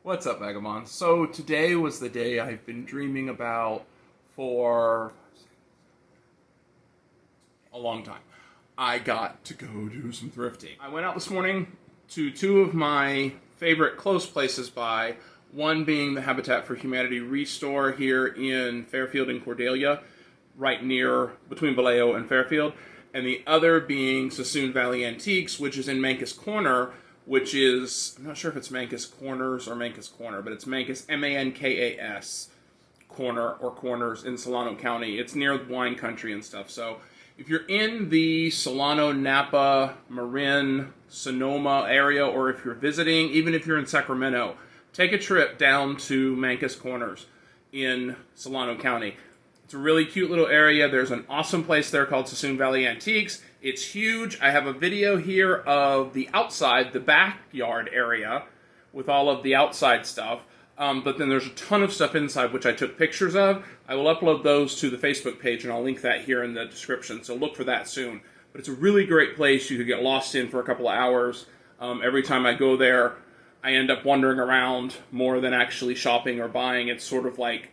What's up, Vagabonds? So today was the day I've been dreaming about for a long time. I got to go do some thrifting. I went out this morning to two of my favorite close places by, one being the Habitat for Humanity Restore here in Fairfield and Cordelia, right near between Vallejo and Fairfield, and the other being Sassoon Valley Antiques, which is in Mancus Corner, which is, I'm not sure if it's Mancus Corners or Mancus Corner, but it's Mancus, M-A-N-K-A-S, Corner or Corners in Solano County. It's near wine country and stuff. So if you're in the Solano, Napa, Marin, Sonoma area, or if you're visiting, even if you're in Sacramento, take a trip down to Mancus Corners in Solano County. It's a really cute little area. There's an awesome place there called Sassoon Valley Antiques. It's huge. I have a video here of the outside, the backyard area, with all of the outside stuff. But then there's a ton of stuff inside, which I took pictures of. I will upload those to the Facebook page, and I'll link that here in the description, so look for that soon. But it's a really great place you could get lost in for a couple of hours. Every time I go there, I end up wandering around more than actually shopping or buying. It's sort of like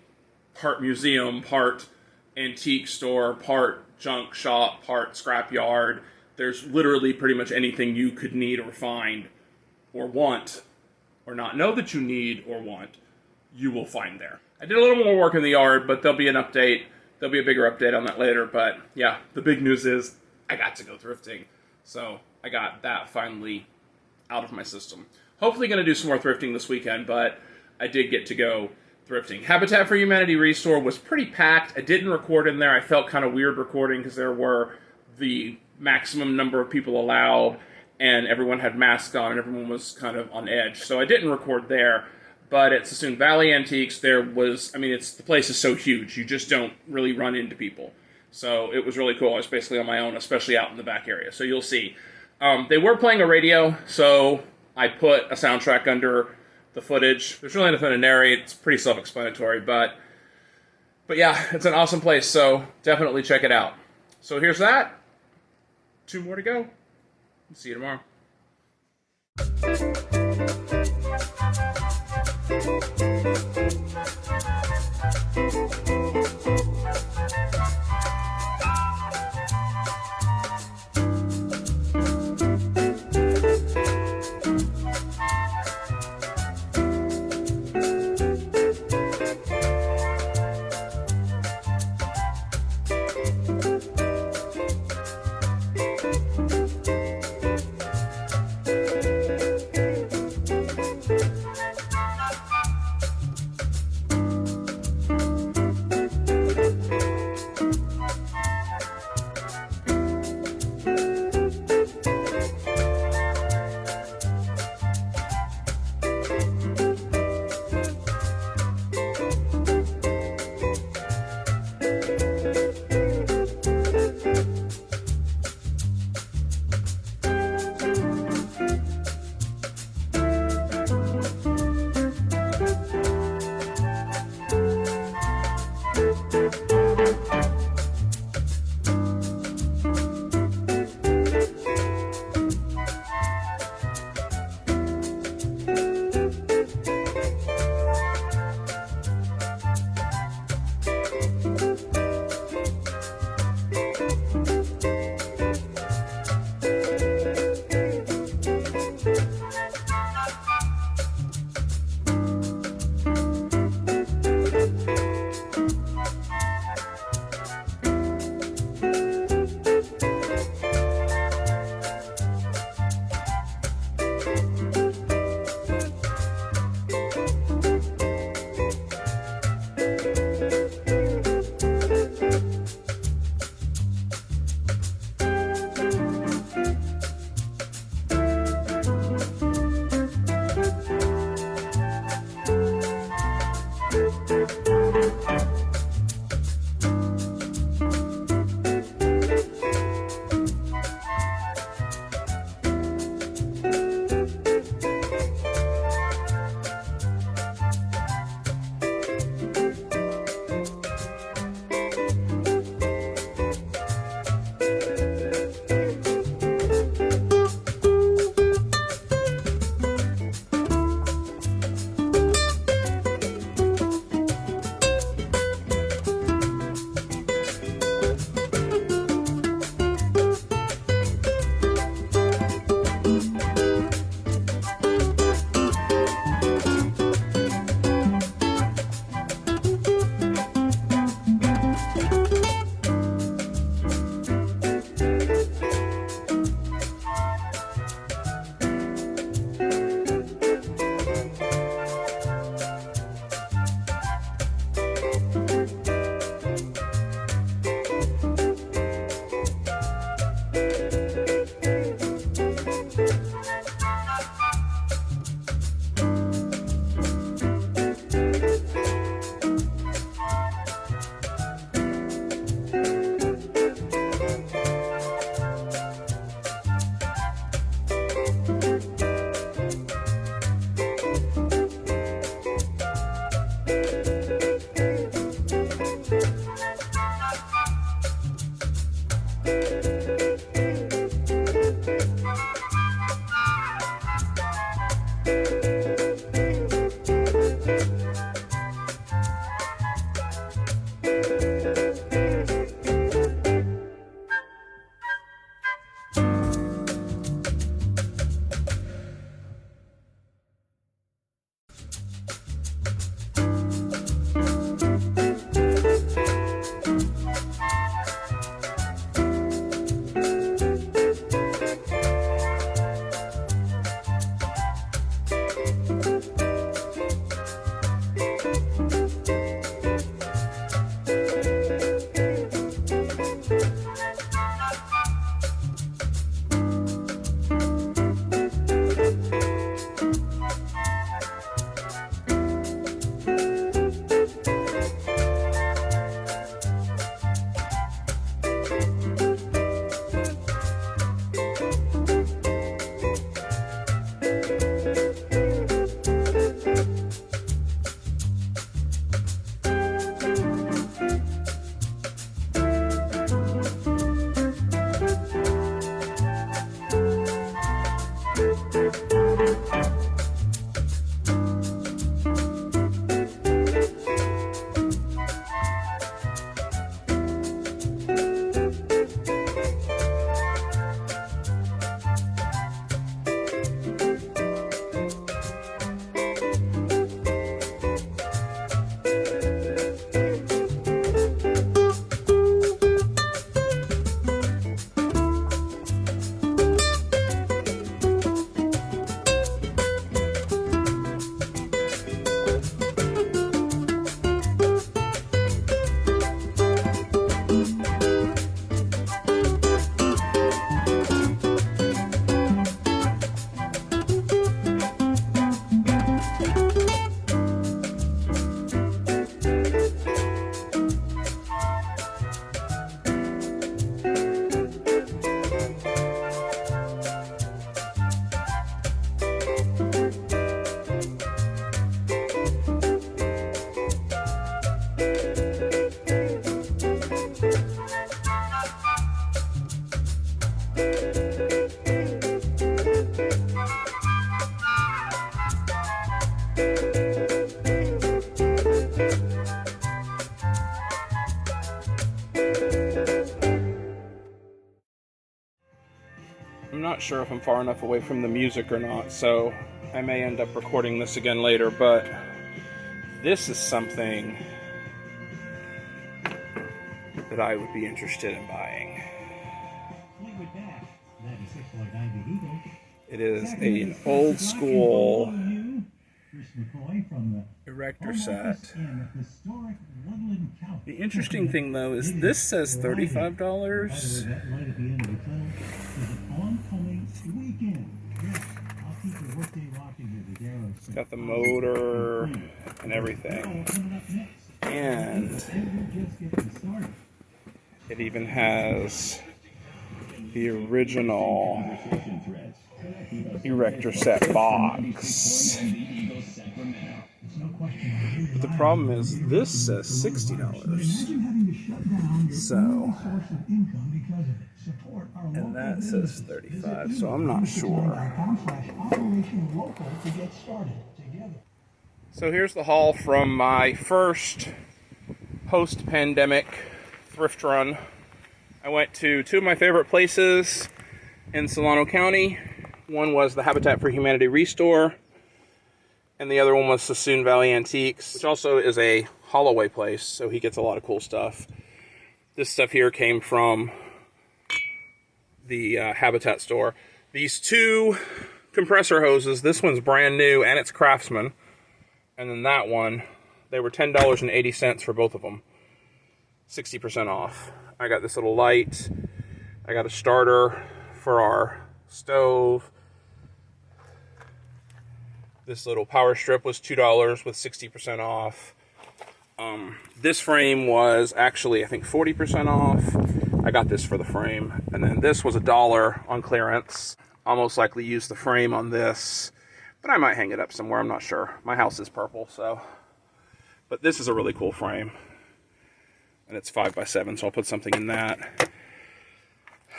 part museum, part antique store, part junk shop, part scrapyard. There's literally pretty much anything you could need or find or want or not know that you need or want, you will find there. I did a little more work in the yard, but there'll be an update. There'll be a bigger update on that later, but yeah, the big news is I got to go thrifting. So I got that finally out of my system. Hopefully going to do some more thrifting this weekend, but I did get to go thrifting. Habitat for Humanity Restore was pretty packed. I didn't record in there. I felt kind of weird recording because there were the maximum number of people allowed, and everyone had masks on, and everyone was kind of on edge. So I didn't record there. But at Sassoon Valley Antiques, there was, the place is so huge, you just don't really run into people. So it was really cool. I was basically on my own, especially out in the back area. So you'll see. They were playing a radio, so I put a soundtrack under the footage. There's really nothing to narrate. It's pretty self-explanatory, but yeah, it's an awesome place, so definitely check it out. So here's that. 2 more to go. See you tomorrow. I'm not sure if I'm far enough away from the music or not, so I may end up recording this again later, but this is something that I would be interested in buying. It is an old school erector set. The interesting thing though is this says $35. It's got the motor and everything. And it even has the original erector set box. But the problem is this says $60. So, and that says $35, so I'm not sure. So here's the haul from my first post-pandemic thrift run. I went to two of my favorite places in Solano County. One was the Habitat for Humanity Restore, and the other one was Sassoon Valley Antiques, which also is a Holloway place, so he gets a lot of cool stuff. This stuff here came from the Habitat store. These two compressor hoses, this one's brand new and it's Craftsman, and then that one, they were $10.80 for both of them, 60% off. I got this little light, I got a starter for our stove. This little power strip was $2 with 60% off. This frame was actually, I think, 40% off. I got this for the frame. And then this was $1 on clearance. I'll most likely use the frame on this, but I might hang it up somewhere, I'm not sure. My house is purple, so. But this is a really cool frame. And it's 5x7, so I'll put something in that.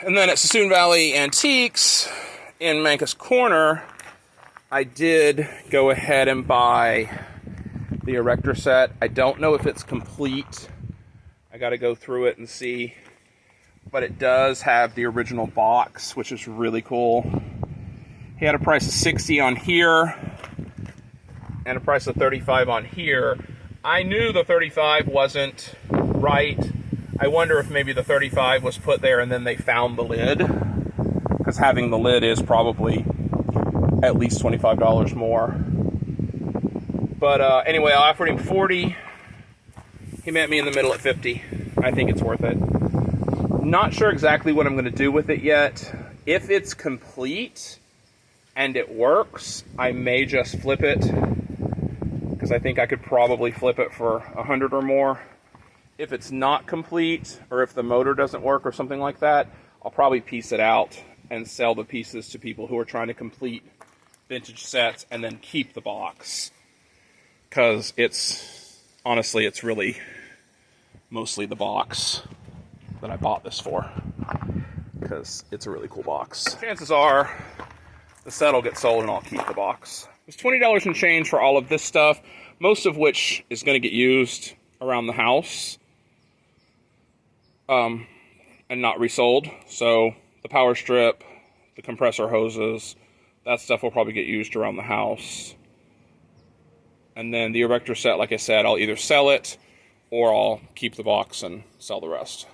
And then at Sassoon Valley Antiques in Mancus Corner, I did go ahead and buy the erector set. I don't know if it's complete. I got to go through it and see. But it does have the original box, which is really cool. He had a price of $60 on here and a price of $35 on here. I knew the $35 wasn't right. I wonder if maybe the $35 was put there and then they found the lid, because having the lid is probably at least $25 more. But anyway, I offered him $40. He met me in the middle at $50. I think it's worth it. Not sure exactly what I'm going to do with it yet. If it's complete and it works, I may just flip it, because I think I could probably flip it for $100 or more. If it's not complete, or if the motor doesn't work or something like that, I'll probably piece it out and sell the pieces to people who are trying to complete vintage sets and then keep the box. Because honestly, it's really mostly the box that I bought this for, because it's a really cool box. Chances are the set will get sold and I'll keep the box. It's $20 and change for all of this stuff, most of which is going to get used around the house and not resold. So the power strip, the compressor hoses, that stuff will probably get used around the house. And then the erector set, like I said, I'll either sell it or I'll keep the box and sell the rest.